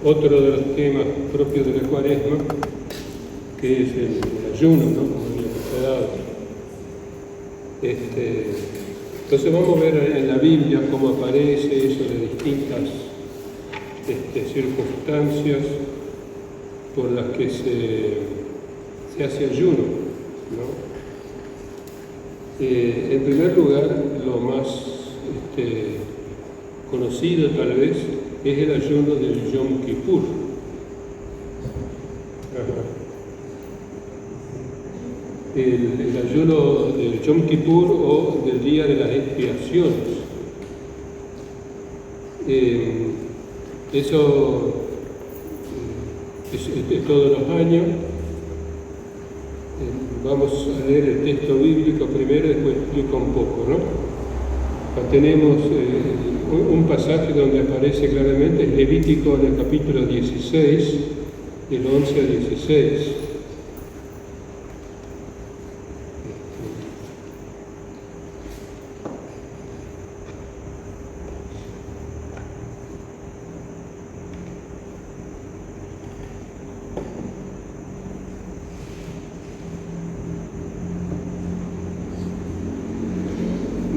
Otro de los temas propios de la Cuaresma, que es el ayuno, ¿no? Como había quedado. Entonces vamos a ver en la Biblia cómo aparece eso de distintas circunstancias por las que se hace ayuno, ¿no? En primer lugar, lo más conocido tal vez es el ayuno del Yom Kippur. El ayuno del Yom Kippur o del Día de las Expiaciones. Eso es todos los años. Vamos a leer el texto bíblico primero y después explico un poco, ¿no? Acá tenemos un pasaje donde aparece claramente, es Levítico en el capítulo 16, del 11 al 16.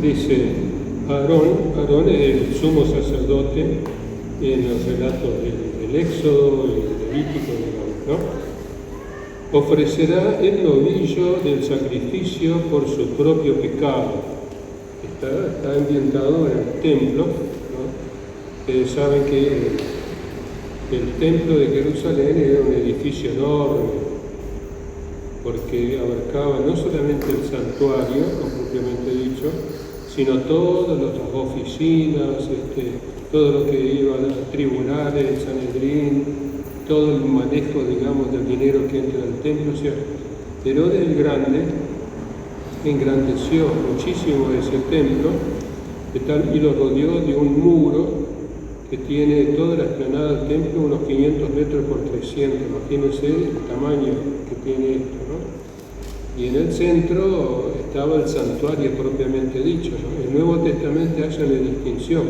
Dice, Aarón es el sumo sacerdote en los relatos del Éxodo y del Levítico, ¿no? Ofrecerá el novillo del sacrificio por su propio pecado. Está ambientado en el templo, ¿no? Ustedes saben que el templo de Jerusalén era un edificio enorme, porque abarcaba no solamente el santuario, propiamente dicho, sino todas las oficinas, todo lo que iba a los tribunales, el Sanedrín, todo el manejo, digamos, del dinero que entra al templo. O sea, Herodes el Grande engrandeció muchísimo ese templo y lo rodeó de un muro que tiene toda la explanada del templo, unos 500 metros por 300. Imagínense el tamaño que tiene esto, ¿no? Y en el centro estaba el santuario propiamente dicho, ¿no? El Nuevo Testamento hace una distinción.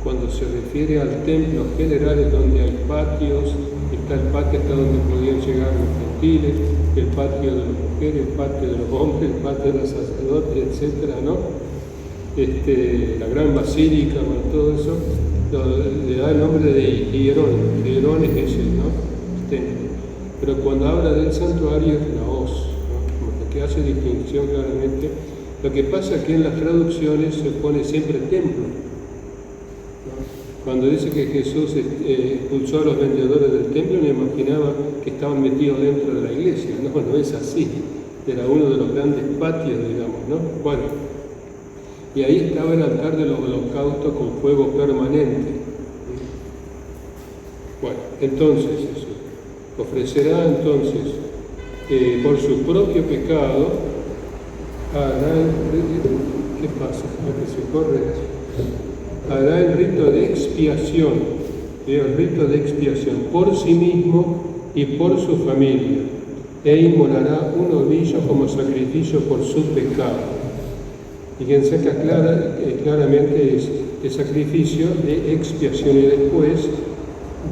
Cuando se refiere al templo general es donde hay patios, está el patio hasta donde podían llegar los gentiles, el patio de las mujeres, el patio de los hombres, el patio de los sacerdotes, etcétera, ¿no? La gran basílica, bueno, todo eso le da el nombre de Hierón. Hierón es ese, ¿no? El templo. Pero cuando habla del santuario es la hoz, que hace distinción claramente. Lo que pasa es que en las traducciones se pone siempre templo, ¿no? Cuando dice que Jesús expulsó a los vendedores del templo, me imaginaba que estaban metidos dentro de la iglesia. No es así. Era uno de los grandes patios, digamos, ¿no? Bueno, y ahí estaba el altar de los holocaustos con fuego permanente. Bueno, entonces eso. Ofrecerá entonces por su propio pecado, ¿qué pasa? Que se corre. Hará el rito de expiación, por sí mismo y por su familia, e inmolará un novillo como sacrificio por su pecado. Fíjense que claramente es el sacrificio de expiación, y después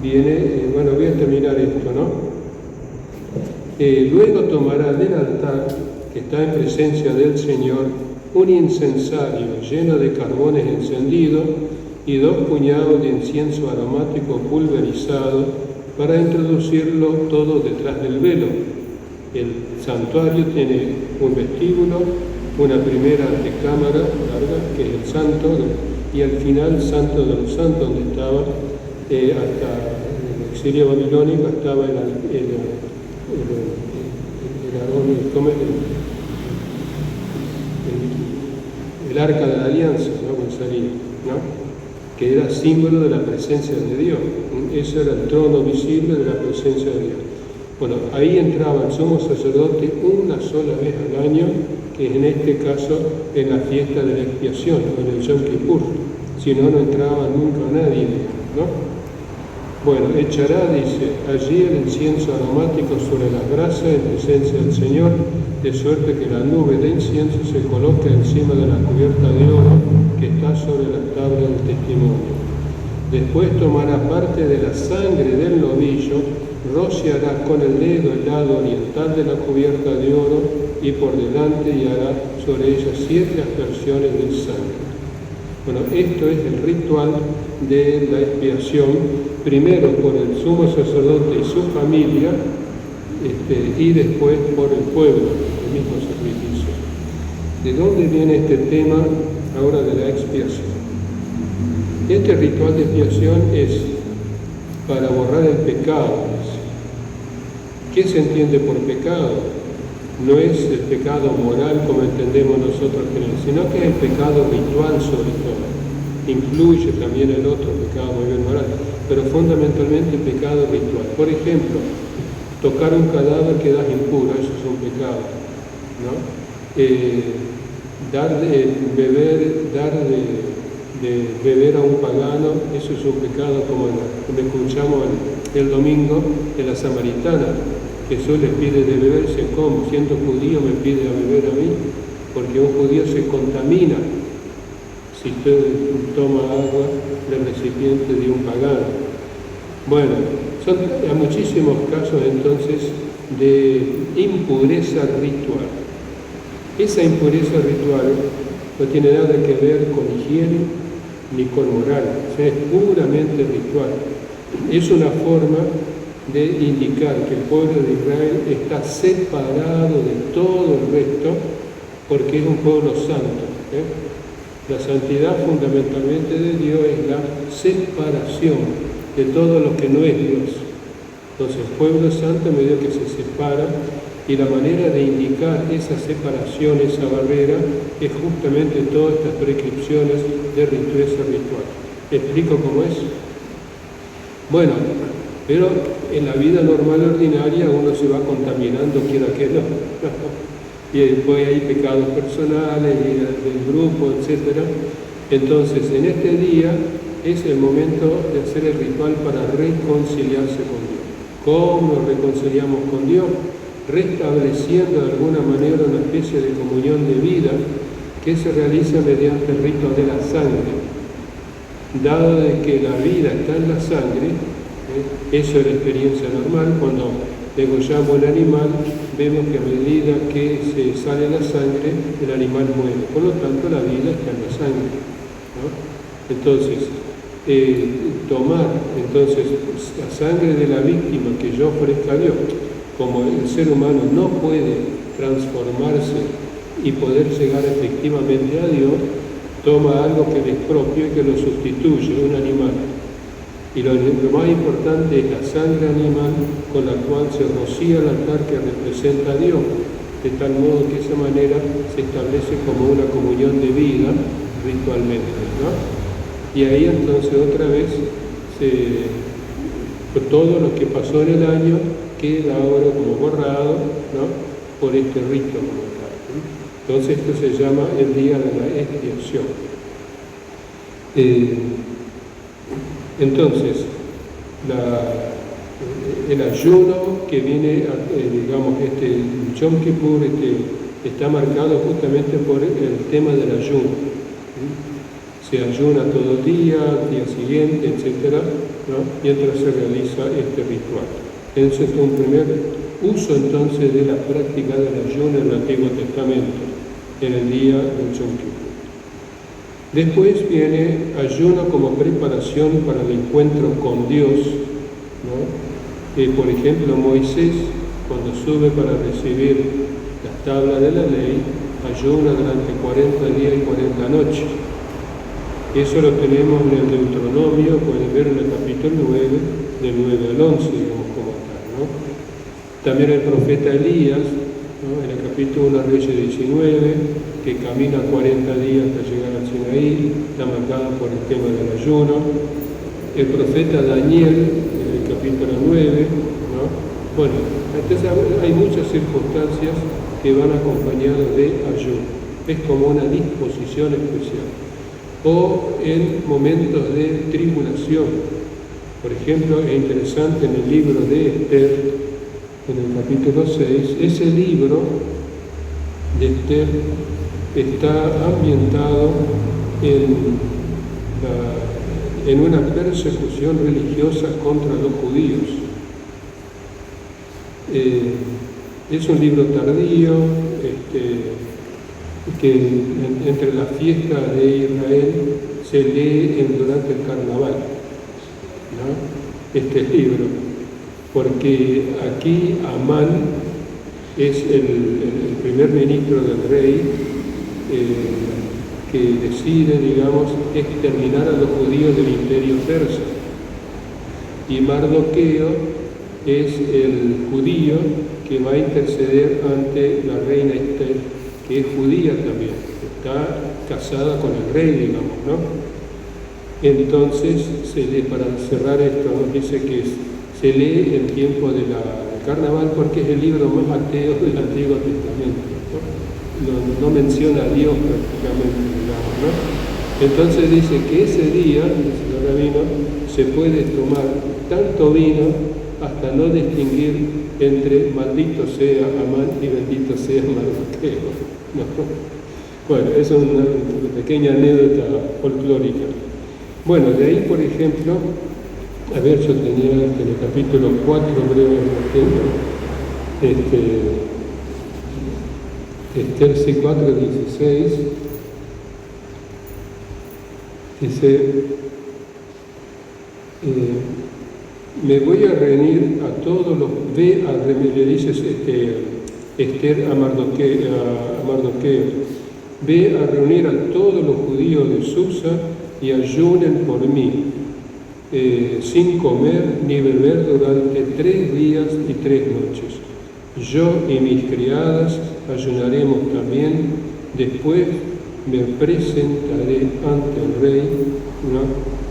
viene, voy a terminar esto, ¿no? Luego tomará del altar, que está en presencia del Señor, un incensario lleno de carbones encendidos y 2 puñados de incienso aromático pulverizado para introducirlo todo detrás del velo. El santuario tiene un vestíbulo, una primera antecámara larga, que es el santo, y al final el santo de los santos, donde estaba, hasta el exilio babilónico, estaba el arca de la alianza, ¿no? Que era símbolo de la presencia de Dios. Ese era el trono visible de la presencia de Dios. Bueno, ahí entraba el sumo sacerdote una sola vez al año, que en este caso en la fiesta de la expiación, en el Yom Kippur. Si no, no entraba nunca nadie, ¿no? Bueno, echará, dice, allí el incienso aromático sobre las brasas en presencia del Señor, de suerte que la nube de incienso se coloque encima de la cubierta de oro que está sobre la tabla del testimonio. Después tomará parte de la sangre del novillo, rociará con el dedo el lado oriental de la cubierta de oro y por delante y hará sobre ella 7 aspersiones de sangre. Bueno, esto es el ritual de la expiación, primero por el sumo sacerdote y su familia, y después por el pueblo, el mismo sacrificio. ¿De dónde viene este tema ahora de la expiación? Este ritual de expiación es para borrar el pecado. ¿Qué se entiende por pecado? No es el pecado moral como entendemos nosotros, sino que es el pecado ritual sobre todo. Incluye también el otro pecado muy bien moral, pero fundamentalmente el pecado ritual. Por ejemplo, tocar un cadáver quedas impuro, eso es un pecado, ¿no? Dar de beber a un pagano, eso es un pecado, como escuchamos el domingo de la Samaritana. Jesús les pide de beber, dice, ¿cómo? Siendo judío me pide a beber a mí, porque un judío se contamina si toma agua del recipiente de un pagano. Bueno, son muchísimos casos entonces de impureza ritual. Esa impureza ritual no tiene nada que ver con higiene ni con moral, o sea, es puramente ritual. Es una forma de indicar que el pueblo de Israel está separado de todo el resto porque es un pueblo santo. La santidad fundamentalmente de Dios es la separación de todo lo que no es Dios. Entonces el pueblo santo a medida que se separa, y la manera de indicar esa separación, esa barrera, es justamente todas estas prescripciones de ritualeza ritual. ¿Explico cómo es? Bueno, pero en la vida normal ordinaria uno se va contaminando, quiera que no. Y después hay pecados personales, y del grupo, etc. Entonces, en este día es el momento de hacer el ritual para reconciliarse con Dios. ¿Cómo nos reconciliamos con Dios? Restableciendo de alguna manera una especie de comunión de vida que se realiza mediante el rito de la sangre. Dado de que la vida está en la sangre, eso es la experiencia normal. Cuando degollamos el animal, vemos que a medida que se sale la sangre, el animal muere. Por lo tanto, la vida está en la sangre, ¿no? Entonces, tomar la sangre de la víctima que yo ofrezca a Dios, como el ser humano no puede transformarse y poder llegar efectivamente a Dios, toma algo que le es propio y que lo sustituye, un animal. Y lo más importante es la sangre animal con la cual se rocía el altar que representa a Dios, de tal modo que de esa manera se establece como una comunión de vida ritualmente, ¿no? Y ahí entonces otra vez todo lo que pasó en el año queda ahora como borrado, ¿no? Por este rito como tal, ¿no? Entonces esto se llama el día de la expiación. Entonces, el ayuno que viene, digamos, Yom Kippur está marcado justamente por el tema del ayuno. Se ayuna todo el día siguiente, etc., ¿no? Mientras se realiza este ritual. Ese es un primer uso entonces de la práctica del ayuno en el Antiguo Testamento, en el día del Yom Kippur. Después viene ayuno como preparación para el encuentro con Dios, ¿no? Por ejemplo, Moisés, cuando sube para recibir las tablas de la ley, ayuna durante 40 días y 40 noches. Eso lo tenemos en el Deuteronomio, pueden ver en el capítulo 9, del 9 al 11, digamos, como tal, ¿no? También el profeta Elías, ¿no? En el capítulo 1, Reyes 19, que camina 40 días hasta llegar al Sinaí, está marcado por el tema del ayuno. El profeta Daniel, en el capítulo 9, ¿no? Bueno, entonces hay muchas circunstancias que van acompañadas de ayuno. Es como una disposición especial. O en momentos de tribulación. Por ejemplo, es interesante en el libro de Esther, en el capítulo 6, ese libro de Esther está ambientado en en una persecución religiosa contra los judíos. Es un libro tardío, que entre las fiestas de Israel se lee durante el carnaval, ¿no? Este libro, porque aquí Amán es el primer ministro del rey, que decide, digamos, exterminar a los judíos del imperio persa. Y Mardoqueo es el judío que va a interceder ante la reina Esther, que es judía también, está casada con el rey, digamos, ¿no? Entonces, para cerrar esto, nos dice que se lee en tiempo del carnaval porque es el libro más ateo del Antiguo Testamento, ¿no? No menciona a Dios prácticamente, digamos, ¿no? Entonces dice que ese día, dice el rabino, se puede tomar tanto vino hasta no distinguir entre maldito sea Amán y bendito sea Mardoqueo, ¿no? Bueno, es una pequeña anécdota folclórica. Bueno, de ahí, por ejemplo, a ver, yo tenía en el capítulo 4, brevemente, Esther 4:16, dice, me voy a reunir a todos los, le dice Esther a Mardoqueo, ve a reunir a todos los judíos de Susa y ayunen por mí, sin comer ni beber durante 3 días y 3 noches. Yo y mis criadas ayunaremos también, después me presentaré ante el rey, ¿no?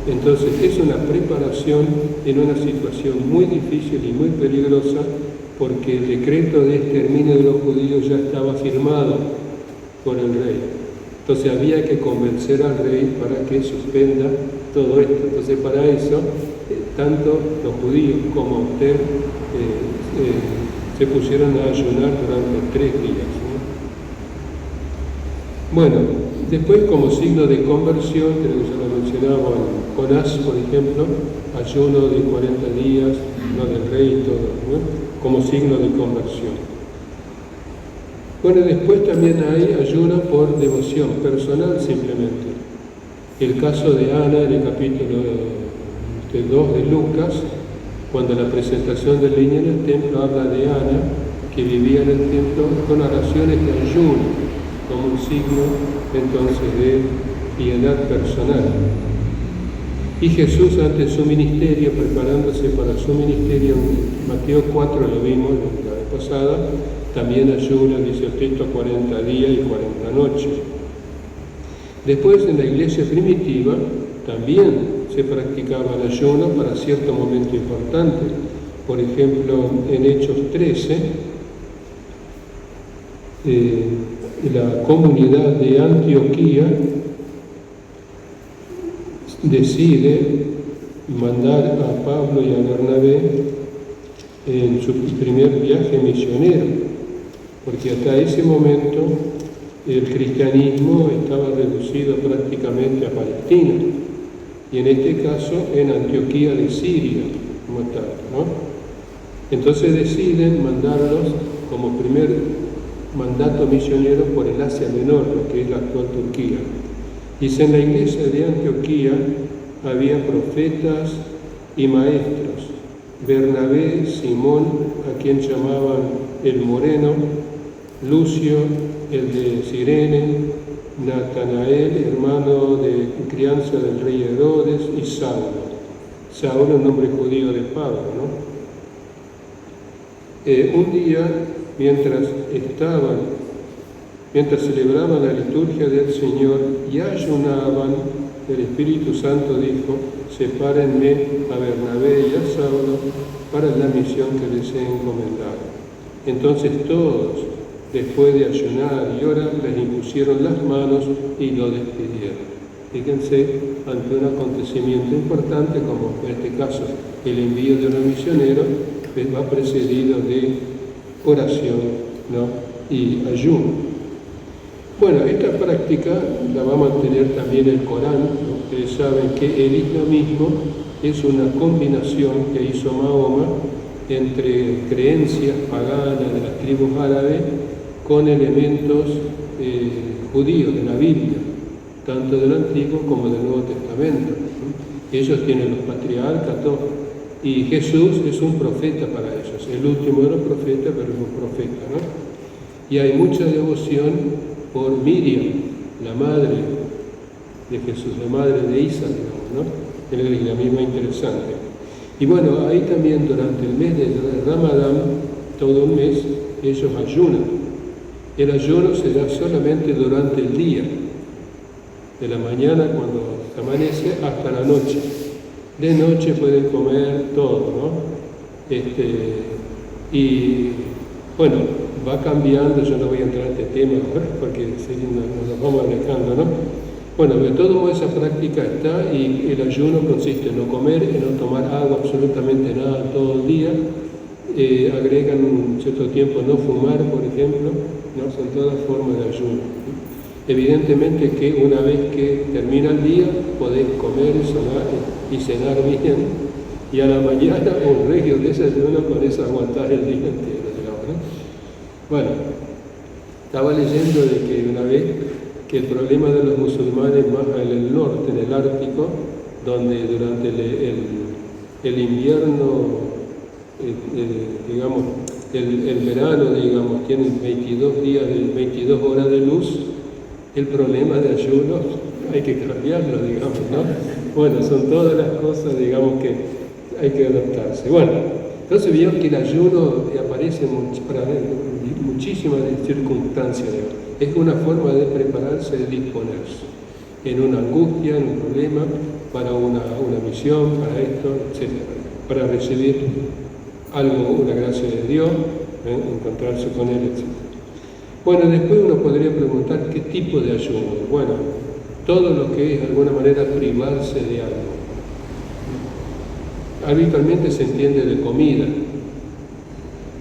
Entonces es una preparación en una situación muy difícil y muy peligrosa, porque el decreto de exterminio de los judíos ya estaba firmado por el rey. Entonces había que convencer al rey para que suspenda todo esto. Entonces para eso, tanto los judíos como usted se pusieron a ayunar durante 3 días, ¿no? Bueno, después como signo de conversión, creo que ya lo mencionaba Jonás, por ejemplo, ayuno de 40 días, no del rey y todo, ¿no? Como signo de conversión. Bueno, después también hay ayuno por devoción personal simplemente. El caso de Ana en el capítulo 2 de Lucas, cuando la presentación del niño en el templo habla de Ana, que vivía en el templo con oraciones de ayuno, como un signo entonces de piedad personal. Y Jesús, ante su ministerio, preparándose para su ministerio, en Mateo 4 lo vimos la vez pasada, también ayuna, dice el texto, 40 días y 40 noches. Después, en la iglesia primitiva, también se practicaba el ayuno para cierto momento importante. Por ejemplo, en Hechos 13, la comunidad de Antioquía decide mandar a Pablo y a Bernabé en su primer viaje misionero, porque hasta ese momento el cristianismo estaba reducido prácticamente a Palestina, y en este caso en Antioquía de Siria, como tal, ¿no? Entonces deciden mandarlos como primer mandato misionero por el Asia Menor, lo que es la actual Turquía. Dice, en la iglesia de Antioquía había profetas y maestros, Bernabé, Simón, a quien llamaban el Moreno, Lucio, el de Cirene, Natanael, hermano de crianza del rey Herodes, y Saulo. Saulo, el nombre judío de Pablo, ¿no? Un día, mientras celebraban la liturgia del Señor y ayunaban, el Espíritu Santo dijo, sepárenme a Bernabé y a Saulo para la misión que les he encomendado. Entonces todos, después de ayunar y orar, les impusieron las manos y lo despidieron. Fíjense, ante un acontecimiento importante, como en este caso el envío de un misionero, va precedido de oración, ¿no? Y ayuno. Bueno, esta práctica la va a mantener también el Corán, ¿no? Ustedes saben que el islamismo es una combinación que hizo Mahoma entre creencias paganas de las tribus árabes con elementos judíos de la Biblia, tanto del Antiguo como del Nuevo Testamento, ¿no? Ellos tienen los patriarcas, todo, y Jesús es un profeta para ellos, el último de los profetas, pero es un profeta, ¿no? Y hay mucha devoción por Miriam, la madre de Jesús, la madre de Isa, digamos, ¿no? En el islamismo interesante. Y bueno, ahí también durante el mes de Ramadán, todo un mes, ellos ayunan. El ayuno se da solamente durante el día, de la mañana cuando amanece hasta la noche. De noche pueden comer todo, ¿no? Y bueno, va cambiando, yo no voy a entrar en este tema porque nos vamos alejando, ¿no? Bueno, de todo modo esa práctica está, y el ayuno consiste en no comer, en no tomar agua, absolutamente nada todo el día. Agregan un cierto tiempo no fumar, por ejemplo, ¿no? Son todas formas de ayuno. Evidentemente que una vez que termina el día podés comer y cenar bien, y a la mañana un regio desayuno, con eso aguantar el día entero, digamos, ¿no? Bueno, estaba leyendo de que una vez que el problema de los musulmanes más en el norte, en el Ártico, donde durante el invierno, digamos, el verano, digamos, tienen 22 días, 22 horas de luz, el problema de ayuno hay que cambiarlo, digamos, ¿no? Bueno, son todas las cosas, digamos, que hay que adaptarse. Bueno, entonces vio que el ayuno aparece para muchísimas circunstancias, digamos. Es una forma de prepararse, de disponerse en una angustia, en un problema, para una misión, para esto, etc. Para recibir algo, una gracia de Dios, encontrarse con Él, etc. Bueno, después uno podría preguntar qué tipo de ayuno. Bueno, todo lo que es de alguna manera privarse de algo. Habitualmente se entiende de comida,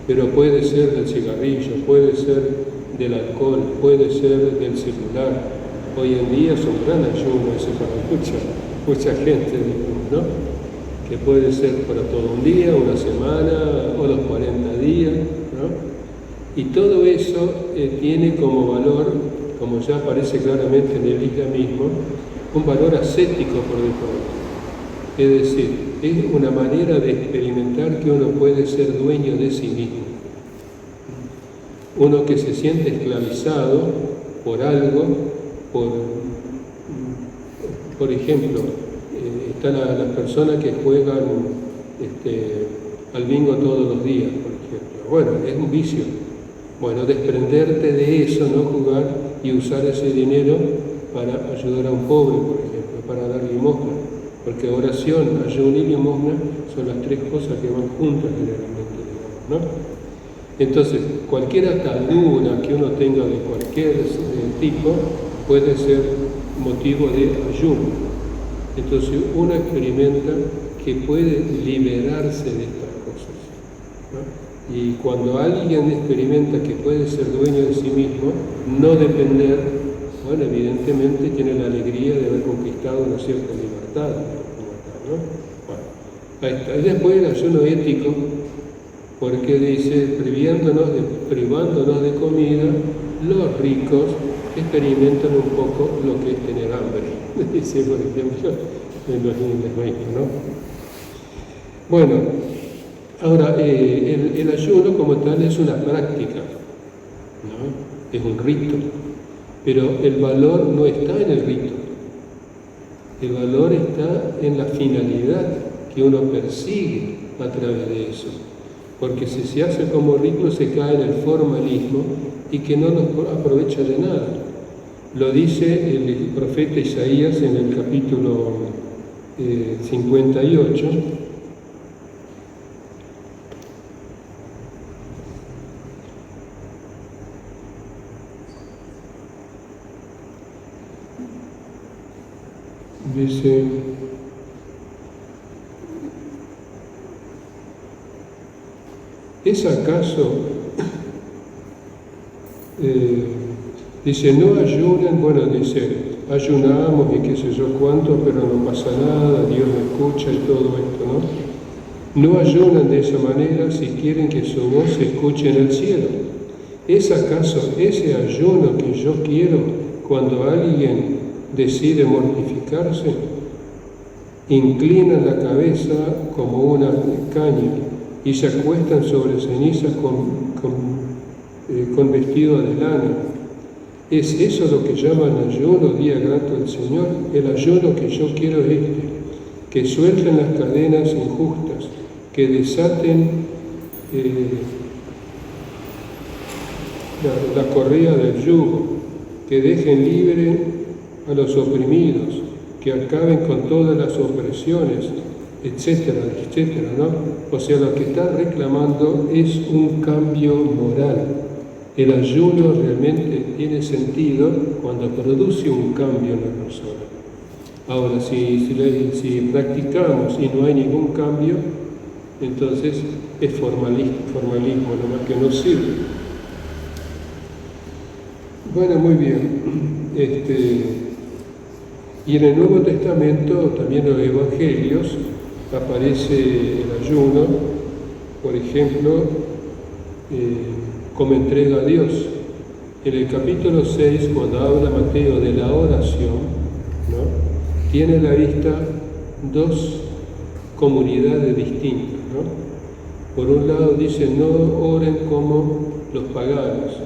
pero puede ser del cigarrillo, puede ser del alcohol, puede ser del celular. Hoy en día es un gran ayuno ese para mucha gente, ¿no? Que puede ser para todo un día, una semana o los 40 días, ¿no? Y todo eso tiene como valor, como ya aparece claramente en el islamismo, un valor ascético por default. Es decir, es una manera de experimentar que uno puede ser dueño de sí mismo. Uno que se siente esclavizado por algo, por ejemplo, están las personas que juegan al bingo todos los días, por ejemplo. Bueno, es un vicio. Bueno, desprenderte de eso, no jugar y usar ese dinero para ayudar a un pobre, por ejemplo, para dar limosna. Porque oración, ayuno y limosna son las tres cosas que van juntas generalmente, digamos, ¿no? Entonces, cualquier atadura que uno tenga de cualquier tipo puede ser motivo de ayuno. Entonces, uno experimenta que puede liberarse de estas cosas, ¿no? Y cuando alguien experimenta que puede ser dueño de sí mismo, no depender, bueno, evidentemente tiene la alegría de haber conquistado una cierta libertad, ¿no? Bueno, ahí está. Y después el ayuno ético, porque dice, privándonos de comida, los ricos experimentan un poco lo que es tener hambre, dice, por ejemplo, en los niños, ¿no? Bueno, ahora, el ayuno como tal es una práctica, ¿no? Es un rito, pero el valor no está en el rito, el valor está en la finalidad que uno persigue a través de eso. Porque si se hace como rito se cae en el formalismo y que no nos aprovecha de nada. Lo dice el profeta Isaías en el capítulo 58. Dice: ¿es acaso Dice, no ayunan, bueno, dice, ayunamos y qué sé yo cuánto, pero no pasa nada, Dios me escucha y todo esto, ¿no? No ayunan de esa manera si quieren que su voz se escuche en el cielo. ¿Es acaso ese ayuno que yo quiero cuando alguien decide mortificarse? Inclinan la cabeza como una caña y se acuestan sobre cenizas con vestido de lana. ¿Es eso lo que llaman ayuno, día grato al Señor? El ayuno que yo quiero es que suelten las cadenas injustas, que desaten la correa del yugo, que dejen libre a los oprimidos, que acaben con todas las opresiones, etcétera, etcétera, ¿no? O sea, lo que está reclamando es un cambio moral. El ayuno realmente tiene sentido cuando produce un cambio en la persona. Ahora, si practicamos y no hay ningún cambio, entonces es formalismo, nomás que no sirve. Bueno, muy bien. Y en el Nuevo Testamento, también en los Evangelios, aparece el ayuno, por ejemplo, como entrega a Dios. En el capítulo 6, cuando habla Mateo de la oración, ¿no? Tiene a la vista dos comunidades distintas, ¿no? Por un lado dice, no oren como los paganos,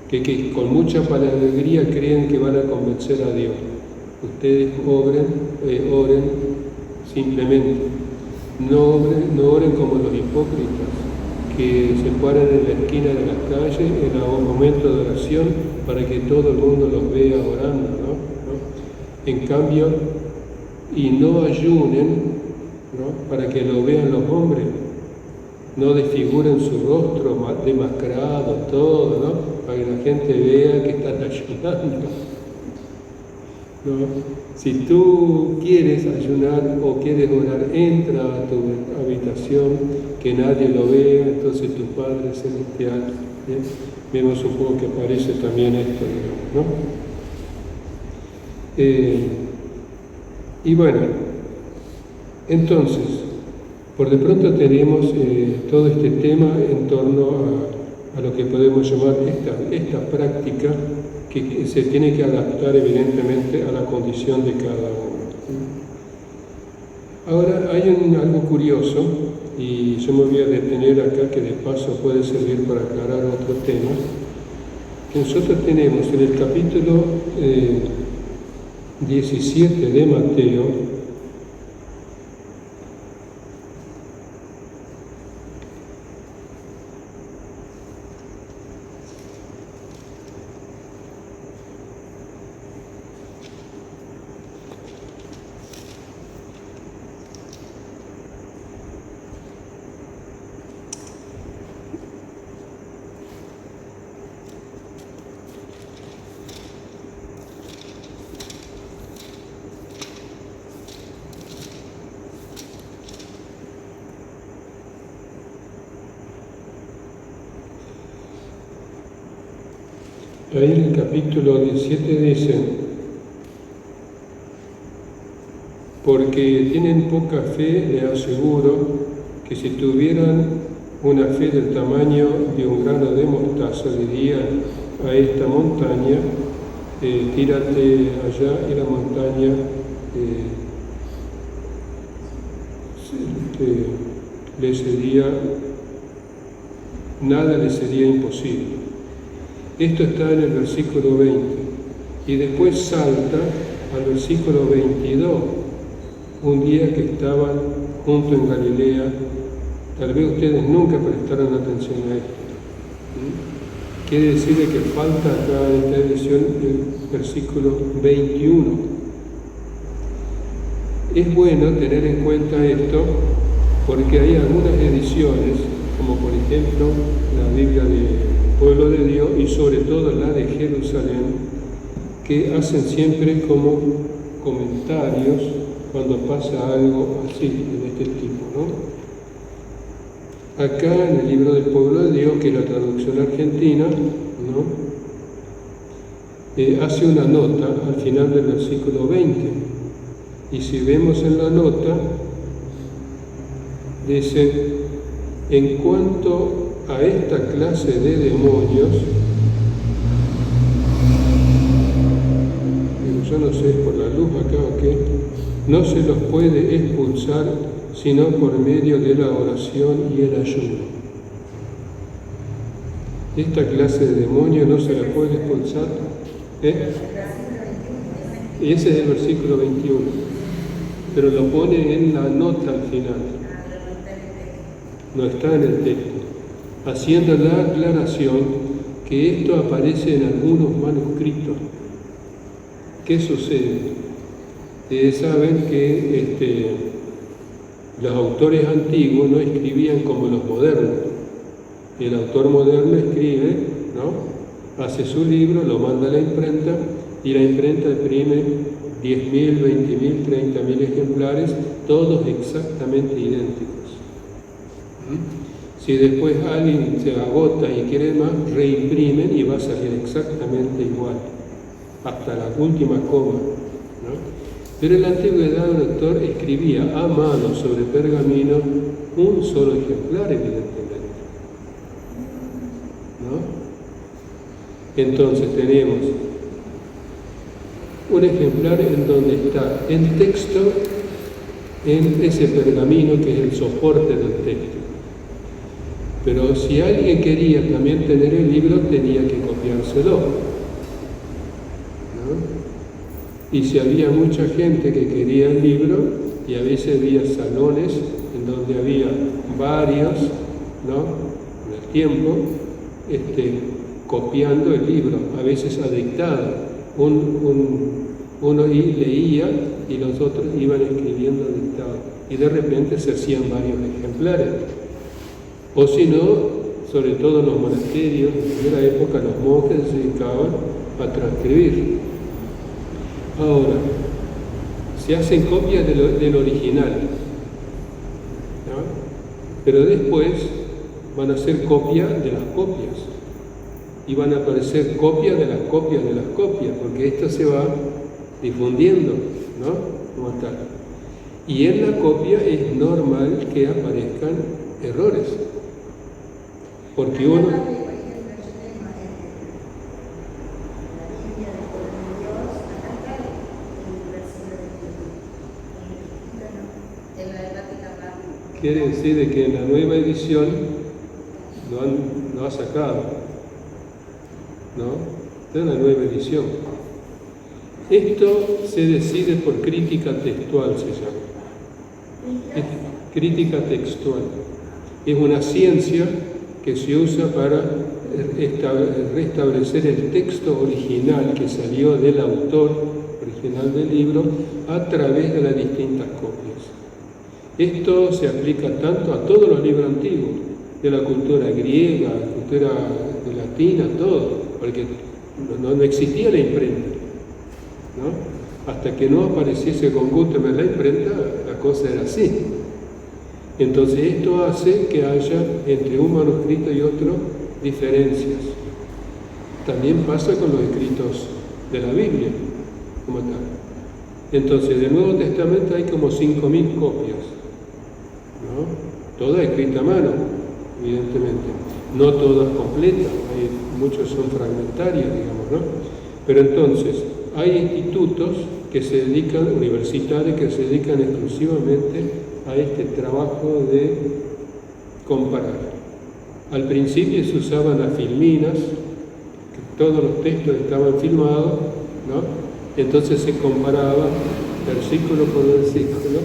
que con mucha palabrería creen que van a convencer a Dios. Ustedes oren simplemente. No oren como los hipócritas, que se paran en la esquina de la calle en el momento de oración para que todo el mundo los vea orando, ¿no? En cambio, y no ayunen, ¿no? Para que lo vean los hombres, no desfiguren su rostro demacrado, todo, ¿no? Para que la gente vea que están ayunando, ¿no? Si tú quieres ayunar o quieres orar, entra a tu habitación, que nadie lo vea, entonces tu Padre Celestial, vemos un poco que aparece también esto, ¿no? Y bueno, entonces, por de pronto tenemos todo este tema en torno a lo que podemos llamar esta práctica que se tiene que adaptar evidentemente a la condición de cada uno. Ahora hay algo curioso, y yo me voy a detener acá, que de paso puede servir para aclarar otro tema, que nosotros tenemos en el capítulo 17 de Mateo, ahí en el capítulo 17 dice, porque tienen poca fe, le aseguro, que si tuvieran una fe del tamaño de un grano de mostaza, dirían a esta montaña, tírate allá, y la montaña nada le sería imposible. Esto está en el versículo 20 y después salta al versículo 22, un día que estaban junto en Galilea. Tal vez ustedes nunca prestaron atención a esto. Quiere decir que falta acá en esta edición el versículo 21. Es bueno tener en cuenta esto porque hay algunas ediciones, como por ejemplo la Biblia del Pueblo de Dios y sobre todo la de Jerusalén, que hacen siempre como comentarios cuando pasa algo así, de este tipo, ¿no? Acá en el libro del Pueblo de Dios, que es la traducción argentina, ¿no? hace una nota al final del versículo 20. Y si vemos en la nota, dice, en cuanto a esta clase de demonios, yo no sé, por la luz acá o qué, no se los puede expulsar sino por medio de la oración y el ayuno. Esta clase de demonio no se la puede expulsar. Y ese es el versículo 21. Pero lo pone en la nota al final. No está en el texto. Haciendo la aclaración que esto aparece en algunos manuscritos. ¿Qué sucede? Saben que los autores antiguos no escribían como los modernos. El autor moderno escribe, ¿no? Hace su libro, lo manda a la imprenta y la imprenta imprime 10.000, 20.000, 30.000 ejemplares, todos exactamente idénticos. Si después alguien se agota y quiere más, reimprimen y va a salir exactamente igual, hasta la última coma, ¿no? Pero en la antigüedad el autor escribía a mano sobre pergamino un solo ejemplar, evidentemente, ¿no? Entonces tenemos un ejemplar en donde está el texto en ese pergamino que es el soporte del texto. Pero si alguien quería también tener el libro, tenía que copiárselo, ¿no? Y si había mucha gente que quería el libro, y a veces había salones en donde había varios, ¿no? En el tiempo, copiando el libro, a veces adictado. Uno leía y los otros iban escribiendo dictado. Y de repente se hacían varios ejemplares. O si no, sobre todo en los monasterios, en la primera época, los monjes se dedicaban a transcribir. Ahora, se hacen copias del original, ¿no? Pero después van a hacer copia de las copias y van a aparecer copias de las copias de las copias, porque esto se va difundiendo, ¿no? Como tal. Y en la copia es normal que aparezcan errores, porque uno... Quiere decir de que en la nueva edición lo ha sacado, ¿no? Es una nueva edición. Esto se decide por crítica textual, se llama. Es crítica textual. Es una ciencia que se usa para restablecer el texto original que salió del autor original del libro a través de las distintas copias. Esto se aplica tanto a todos los libros antiguos, de la cultura griega, la cultura latina, todo, porque no existía la imprenta, ¿no? Hasta que no apareciese con Gutenberg la imprenta, la cosa era así. Entonces esto hace que haya entre un manuscrito y otro diferencias. También pasa con los escritos de la Biblia, como tal. Entonces del Nuevo Testamento hay como 5.000 copias, ¿no? Todas escritas a mano, evidentemente. No todas completas, muchas son fragmentarias, digamos, ¿no? Pero entonces, hay institutos que se dedican, universitarios, que se dedican exclusivamente a este trabajo de comparar. Al principio se usaban las filminas, que todos los textos estaban filmados, ¿no? Entonces se comparaba versículo por versículo,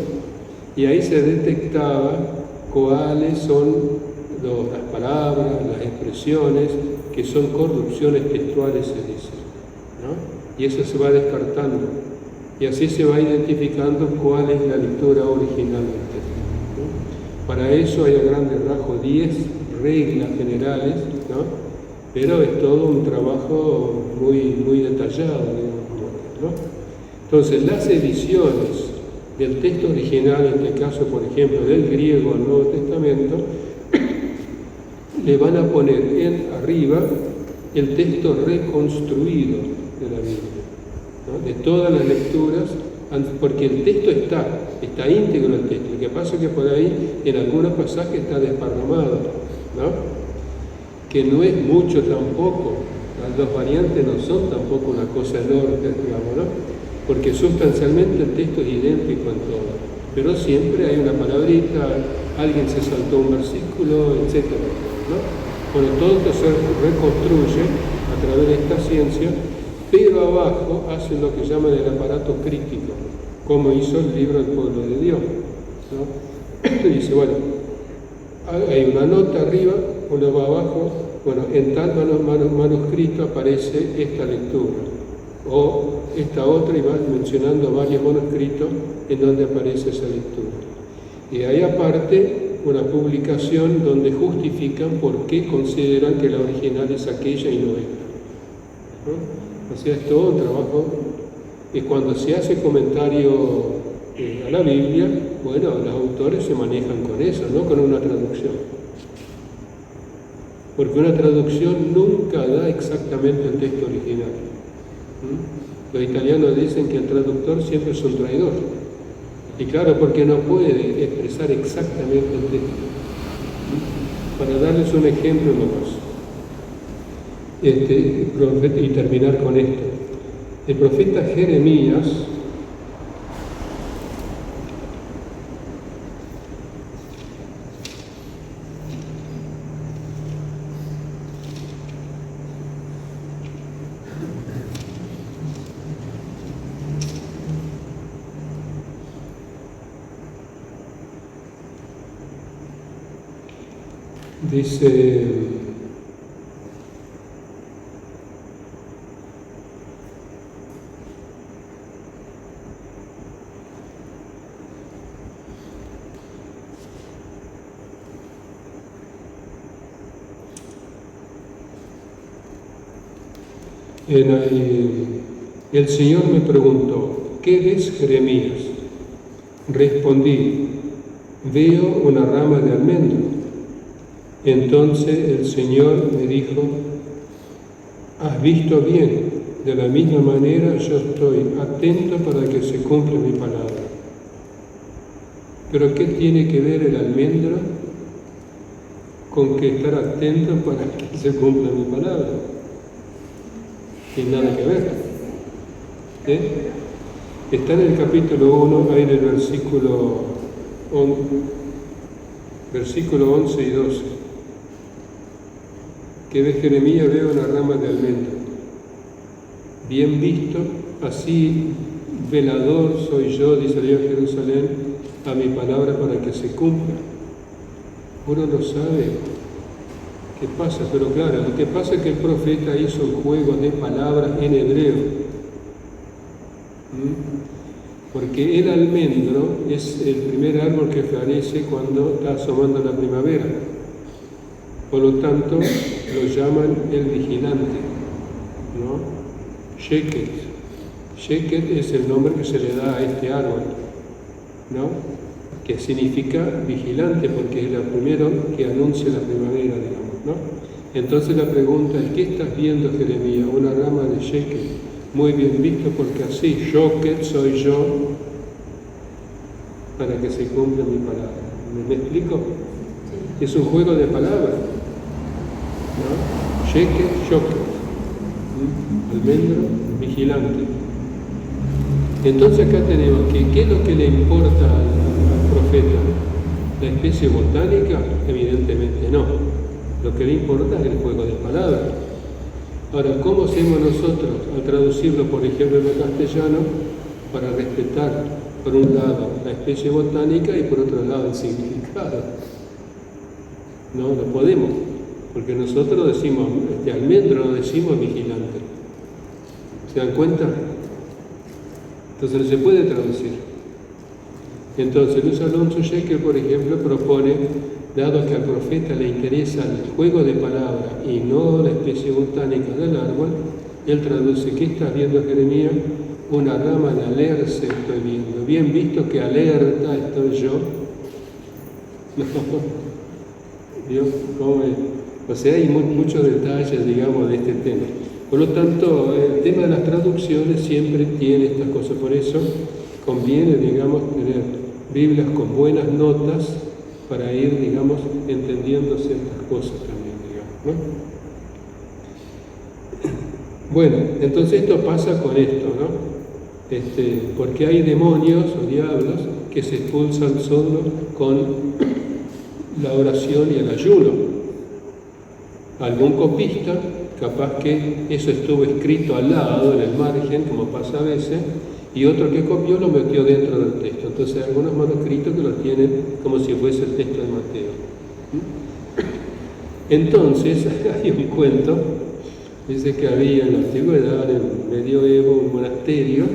y ahí se detectaba cuáles son las palabras, las expresiones, que son corrupciones textuales, se dice, ¿no? Y eso se va descartando, y así se va identificando cuál es la lectura original del texto, ¿no? Para eso hay a grandes rasgos 10 reglas generales, ¿no? Pero es todo un trabajo muy detallado, digamos, ¿no? Entonces, las ediciones del texto original, en este caso, por ejemplo, del griego al Nuevo Testamento, le van a poner arriba el texto reconstruido, de la Biblia, ¿no? De todas las lecturas, porque el texto está íntegro el texto. Lo que pasa es que por ahí en algunos pasajes está desparramado, ¿no? Que no es mucho tampoco. Las dos variantes no son tampoco una cosa enorme, digamos, ¿no? Porque sustancialmente el texto es idéntico en todo, pero siempre hay una palabrita, alguien se saltó un versículo, etc., ¿no? Bueno, todo esto se reconstruye a través de esta ciencia, pero abajo hacen lo que llaman el aparato crítico, como hizo el libro del pueblo de Dios, ¿no? Dice, bueno, hay una nota arriba, uno va abajo, bueno, en tal manuscrito aparece esta lectura, o esta otra, y va mencionando varios manuscritos en donde aparece esa lectura. Y hay aparte una publicación donde justifican por qué consideran que la original es aquella y no esta, ¿no? O sea, es todo un trabajo, y cuando se hace comentario a la Biblia, bueno, los autores se manejan con eso, no con una traducción. Porque una traducción nunca da exactamente el texto original. Los italianos dicen que el traductor siempre es un traidor. Y claro, porque no puede expresar exactamente el texto. Para darles un ejemplo nomás. Y terminar con esto. El profeta Jeremías dice, el Señor me preguntó, ¿qué ves, Jeremías? Respondí, veo una rama de almendro. Entonces el Señor me dijo, has visto bien, de la misma manera yo estoy atento para que se cumpla mi palabra. Pero ¿qué tiene que ver el almendro con que estar atento para que se cumpla mi palabra? Tiene nada que ver. Está en el capítulo 1, ahí en el versículo 11 y 12. Que ve Jeremías, veo una rama de almendro. Bien visto, así velador soy yo, dice Dios Jerusalén, a mi palabra para que se cumpla. Uno no sabe qué pasa, pero claro, lo que pasa es que el profeta hizo un juego de palabras en hebreo. Porque el almendro es el primer árbol que florece cuando está asomando la primavera. Por lo tanto, lo llaman el vigilante, ¿no? Sheket. Sheket es el nombre que se le da a este árbol, ¿no? Que significa vigilante, porque es el primero que anuncia la primavera, digamos, ¿no? Entonces la pregunta es, ¿qué estás viendo, Jeremías? Una rama de Sheket. Muy bien visto, porque así, Sheket soy yo, para que se cumpla mi palabra. ¿Me explico? Es un juego de palabras, ¿no? Sheket, Shoket. Almendro, vigilante. Entonces acá tenemos que, ¿qué es lo que le importa al profeta? ¿La especie botánica? Evidentemente no. Lo que le importa es el juego de palabras. Ahora, ¿cómo hacemos nosotros al traducirlo, por ejemplo, en el castellano, para respetar, por un lado, la especie botánica y por otro lado, el significado? No podemos, porque nosotros decimos almendro, no decimos vigilante. ¿Se dan cuenta? Entonces no se puede traducir. Entonces Luis Alonso Shekel, por ejemplo, propone, dado que al profeta le interesa el juego de palabras y no la especie botánica del árbol, él traduce, ¿qué estás viendo, Jeremías? Una rama de alerce estoy viendo. Bien visto que alerta estoy yo. ¿Vio cómo es? O sea, hay muchos detalles, digamos, de este tema. Por lo tanto, el tema de las traducciones siempre tiene estas cosas. Por eso conviene, digamos, tener Biblias con buenas notas para ir, digamos, entendiendo ciertas cosas también, digamos, ¿no? Bueno, entonces esto pasa con esto, ¿no? Porque hay demonios o diablos que se expulsan solo con la oración y el ayuno. Algún copista, capaz que eso estuvo escrito al lado, en el margen, como pasa a veces, y otro que copió lo metió dentro del texto. Entonces hay algunos manuscritos que lo tienen como si fuese el texto de Mateo. Entonces, hay un cuento, dice que había en la antigüedad, en el medioevo, un monasterio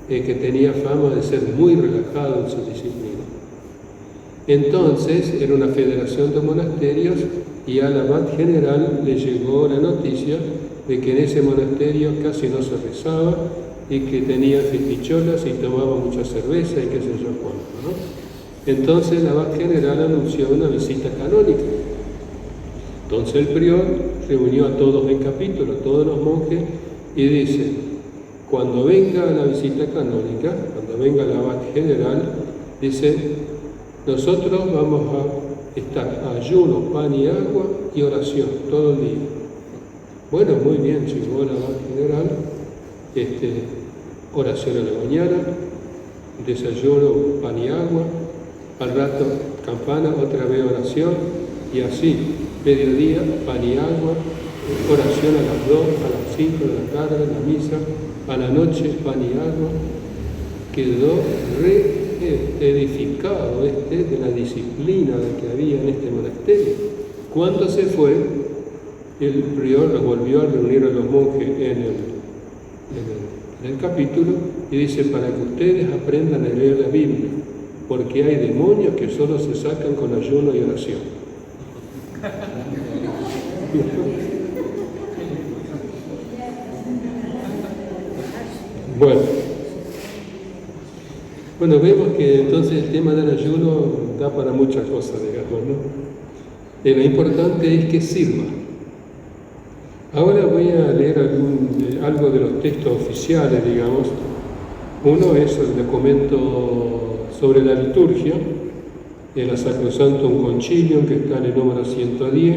que tenía fama de ser muy relajado en su disciplina. Entonces, era una federación de monasterios y al abad general le llegó la noticia de que en ese monasterio casi no se rezaba y que tenía fisticholas y tomaba mucha cerveza y qué sé yo cuánto, ¿no? Entonces, el abad general anunció una visita canónica. Entonces el prior reunió a todos en capítulo, a todos los monjes, y dice, cuando venga la visita canónica, cuando venga el abad general, dice, nosotros vamos a estar a ayuno, pan y agua y oración todo el día. Bueno, muy bien, llegó el abad general, oración a la mañana, desayuno, pan y agua, al rato campana, otra vez oración, y así, mediodía, pan y agua, oración a las 2, a las 5 de la tarde, la misa, a la noche, pan y agua. Quedó edificado de la disciplina que había en este monasterio. Cuando se fue, el prior los volvió a reunir a los monjes en el capítulo y dice, para que ustedes aprendan a leer la Biblia, porque hay demonios que solo se sacan con ayuno y oración. Bueno, vemos que entonces el tema del ayuno da para muchas cosas, digamos, ¿no? Lo importante es que sirva. Ahora voy a leer algo de los textos oficiales, digamos. Uno es el documento sobre la liturgia, de la Sacrosanctum Concilium, que está en el número 110.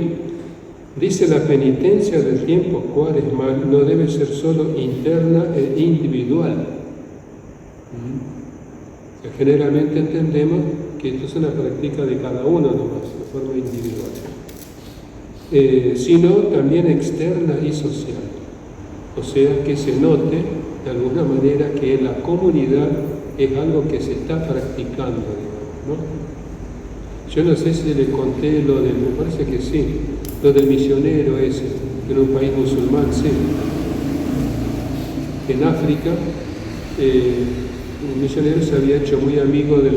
Dice, la penitencia del tiempo cuaresmal no debe ser solo interna e individual. Generalmente entendemos que esto es una práctica de cada uno nomás, de forma individual, sino también externa y social. O sea, que se note de alguna manera que en la comunidad es algo que se está practicando, digamos, ¿no? Yo no sé si le conté me parece que sí, lo del misionero ese, en un país musulmán, sí. En África, un misionero se había hecho muy amigo del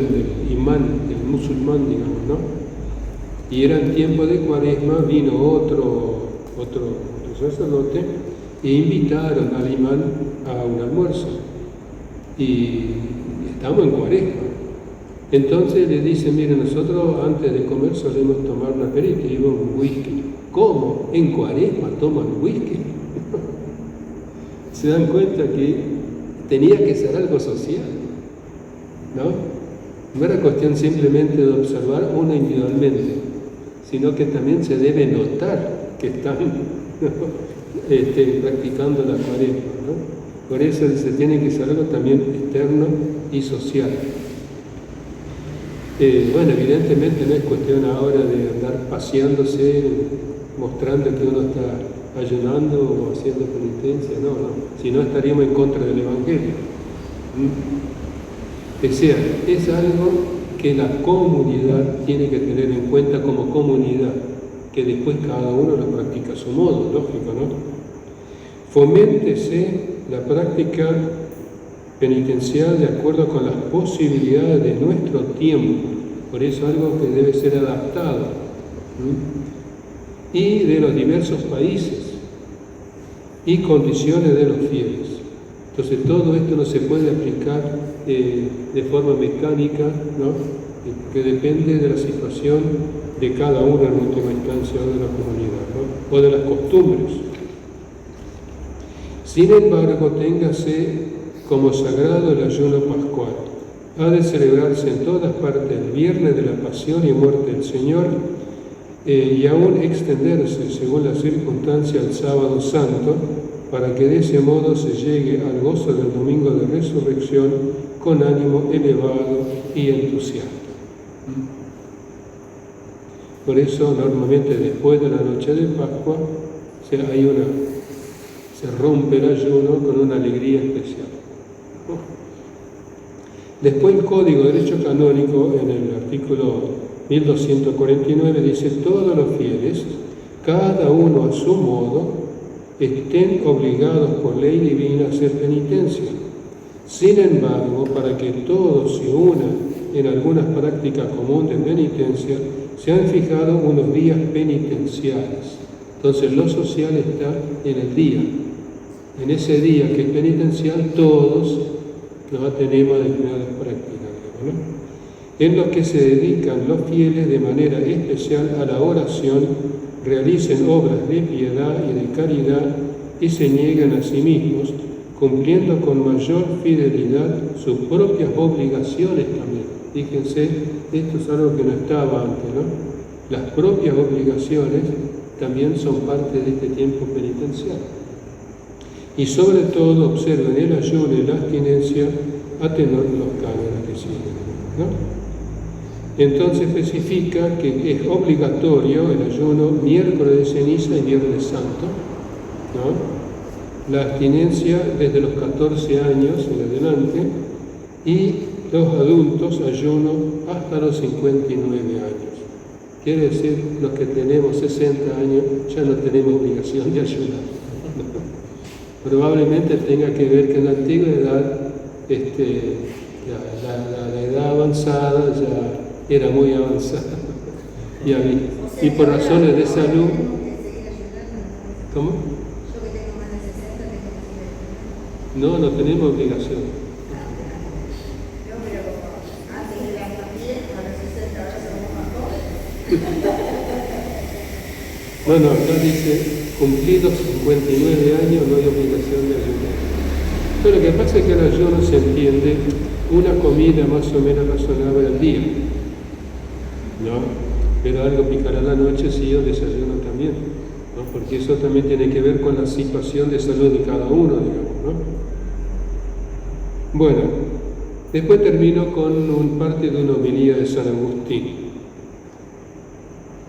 imán, del musulmán, digamos, ¿no? Y era en tiempo de Cuaresma, vino otro sacerdote e invitaron al imán a un almuerzo. Y estamos en Cuaresma. Entonces le dicen, miren, nosotros antes de comer solemos tomar un aperitivo, un whisky. ¿Cómo? ¿En Cuaresma toman whisky? Se dan cuenta que tenía que ser algo social, ¿no? No era cuestión simplemente de observar uno individualmente, sino que también se debe notar que están practicando la Cuaresma, ¿no? Por eso se tiene que ser algo también externo y social. Bueno, evidentemente no es cuestión ahora de andar paseándose, mostrando que uno está ayunando o haciendo penitencia, no, si no estaríamos en contra del Evangelio. O sea, es algo que la comunidad tiene que tener en cuenta como comunidad, que después cada uno lo practica a su modo, lógico, ¿no? Foméntese la práctica penitencial de acuerdo con las posibilidades de nuestro tiempo, por eso algo que debe ser adaptado, y de los diversos países y condiciones de los fieles. Entonces todo esto no se puede aplicar de forma mecánica, ¿no? Que depende de la situación de cada uno en última instancia o de la comunidad, ¿no? O de las costumbres. Sin embargo, téngase como sagrado el ayuno pascual. Ha de celebrarse en todas partes el viernes de la pasión y muerte del Señor, y aún extenderse, según la circunstancia, al sábado santo, para que de ese modo se llegue al gozo del domingo de resurrección con ánimo elevado y entusiasta. Por eso, normalmente después de la noche de Pascua, se rompe el ayuno con una alegría especial. Después el Código de Derecho Canónico, en el artículo 1249, dice: todos los fieles, cada uno a su modo, estén obligados por ley divina a hacer penitencia. Sin embargo, para que todos se unan en algunas prácticas comunes de penitencia, se han fijado unos días penitenciales. Entonces, lo social está en el día. En ese día que es penitencial, todos tenemos determinadas prácticas, ¿no? En lo que se dedican los fieles de manera especial a la oración, realicen obras de piedad y de caridad y se niegan a sí mismos, cumpliendo con mayor fidelidad sus propias obligaciones también. Fíjense, esto es algo que no estaba antes, ¿no? Las propias obligaciones también son parte de este tiempo penitencial. Y sobre todo observen el ayuno y la abstinencia a tenor de los cánones que siguen, ¿no? Entonces especifica que es obligatorio el ayuno miércoles de ceniza y viernes santo, ¿no? La abstinencia desde los 14 años en adelante, y los adultos ayuno hasta los 59 años. Quiere decir, los que tenemos 60 años ya no tenemos obligación de ayunar. Probablemente tenga que ver que en la antigüedad la edad avanzada ya era muy avanzada y por razones de salud. ¿Cómo? No tenemos obligación. No, acá dice, cumplidos 59 años no hay obligación de ayunar. Pero lo que pasa es que el ayuno se entiende una comida más o menos razonable al día, ¿no? Pero algo picará la noche sí, o desayuno también, ¿no? Porque eso también tiene que ver con la situación de salud de cada uno, digamos, ¿no? Bueno, después termino con parte de una homilía de San Agustín.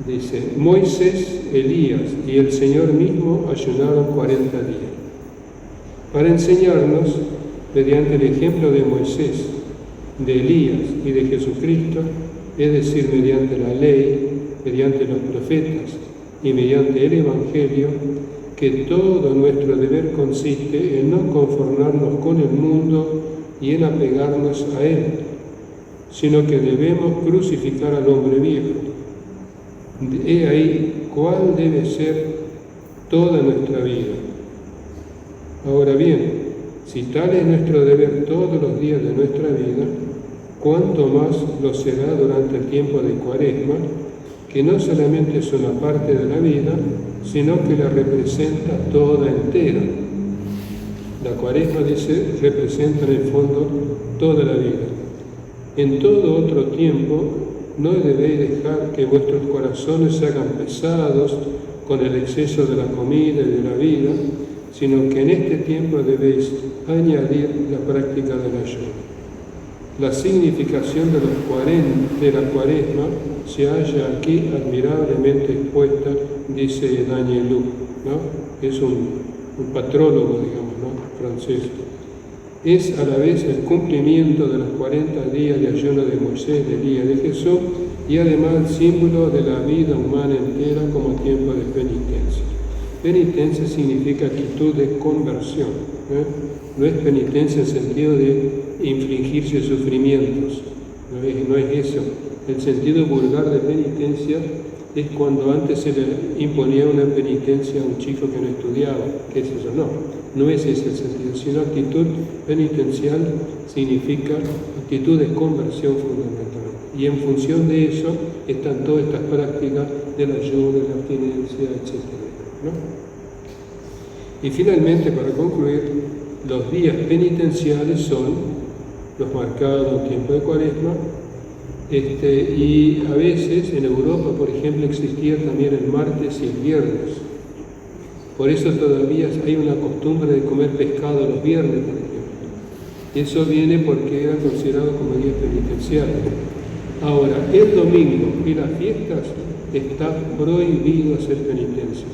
Dice: Moisés, Elías y el Señor mismo ayunaron 40 días. Para enseñarnos, mediante el ejemplo de Moisés, de Elías y de Jesucristo, es decir, mediante la ley, mediante los profetas y mediante el Evangelio, que todo nuestro deber consiste en no conformarnos con el mundo y en apegarnos a él, sino que debemos crucificar al hombre viejo. He ahí cuál debe ser toda nuestra vida. Ahora bien, si tal es nuestro deber todos los días de nuestra vida, cuánto más lo será durante el tiempo de Cuaresma, que no solamente es una parte de la vida, sino que la representa toda entera. La Cuaresma, dice, representa en el fondo toda la vida. En todo otro tiempo no debéis dejar que vuestros corazones se hagan pesados con el exceso de la comida y de la vida, sino que en este tiempo debéis añadir la práctica del ayuno. La significación de la Cuaresma se halla aquí admirablemente expuesta, dice Daniel Luc, ¿no? Es un patrólogo, digamos, ¿no? Francés. Es a la vez el cumplimiento de los 40 días de ayuno de Moisés, de Elías, de Jesús, y además el símbolo de la vida humana entera como tiempo de penitencia. Penitencia significa actitud de conversión, ¿eh? No es penitencia en el sentido de infligirse sufrimientos, no es eso. El sentido vulgar de penitencia es cuando antes se le imponía una penitencia a un chico que no estudiaba, ¿qué es eso? No es ese el sentido, sino actitud penitencial significa actitud de conversión fundamentalmente. Y en función de eso están todas estas prácticas del ayuno, de la abstinencia, etc., ¿no? Y finalmente, para concluir, los días penitenciales son los marcados tiempo de Cuaresma, y a veces en Europa, por ejemplo, existía también el martes y el viernes. Por eso todavía hay una costumbre de comer pescado los viernes, por ejemplo. Y eso viene porque era considerado como día penitencial. Ahora, el domingo y las fiestas está prohibido hacer penitencia,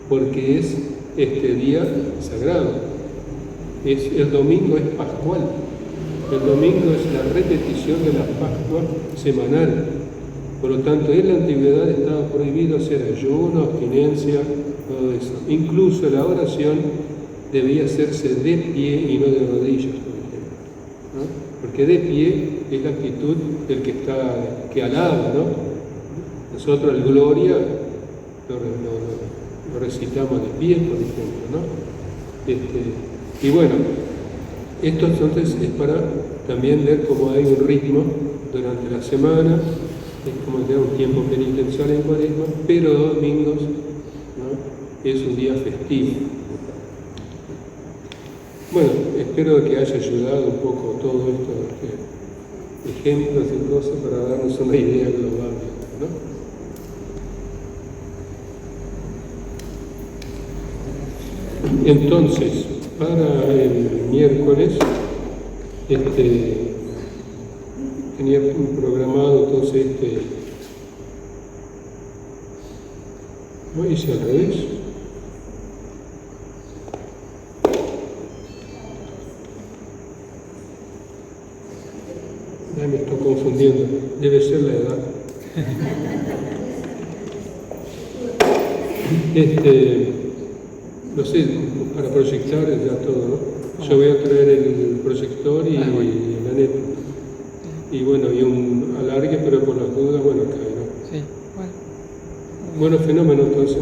porque es este día sagrado. El domingo es pascual. El domingo es la repetición de la Pascua semanal. Por lo tanto, en la antigüedad estaba prohibido hacer ayuno, abstinencia, todo eso. Incluso la oración debía hacerse de pie y no de rodillas, por ejemplo, ¿no? Porque de pie es la actitud del que alaba, ¿no? Nosotros el Gloria lo recitamos de pie, por ejemplo, ¿no? Y bueno, esto entonces es para también ver cómo hay un ritmo durante la semana, es como que hay un tiempo penitencial en Cuaresma, pero domingos, ¿no? Es un día festivo. Bueno, espero que haya ayudado un poco todo esto, ejemplos y cosas para darnos una idea global, ¿no? Entonces, para el miércoles, tenía programado entonces no hice al revés. Ya me estoy confundiendo, debe ser la edad. No sé, para proyectar ya todo, ¿no? Yo voy a traer el proyector y la net. Y bueno, y un alargue, pero por las dudas, bueno, cae, ¿no? Sí, bueno. Bueno, fenómeno entonces.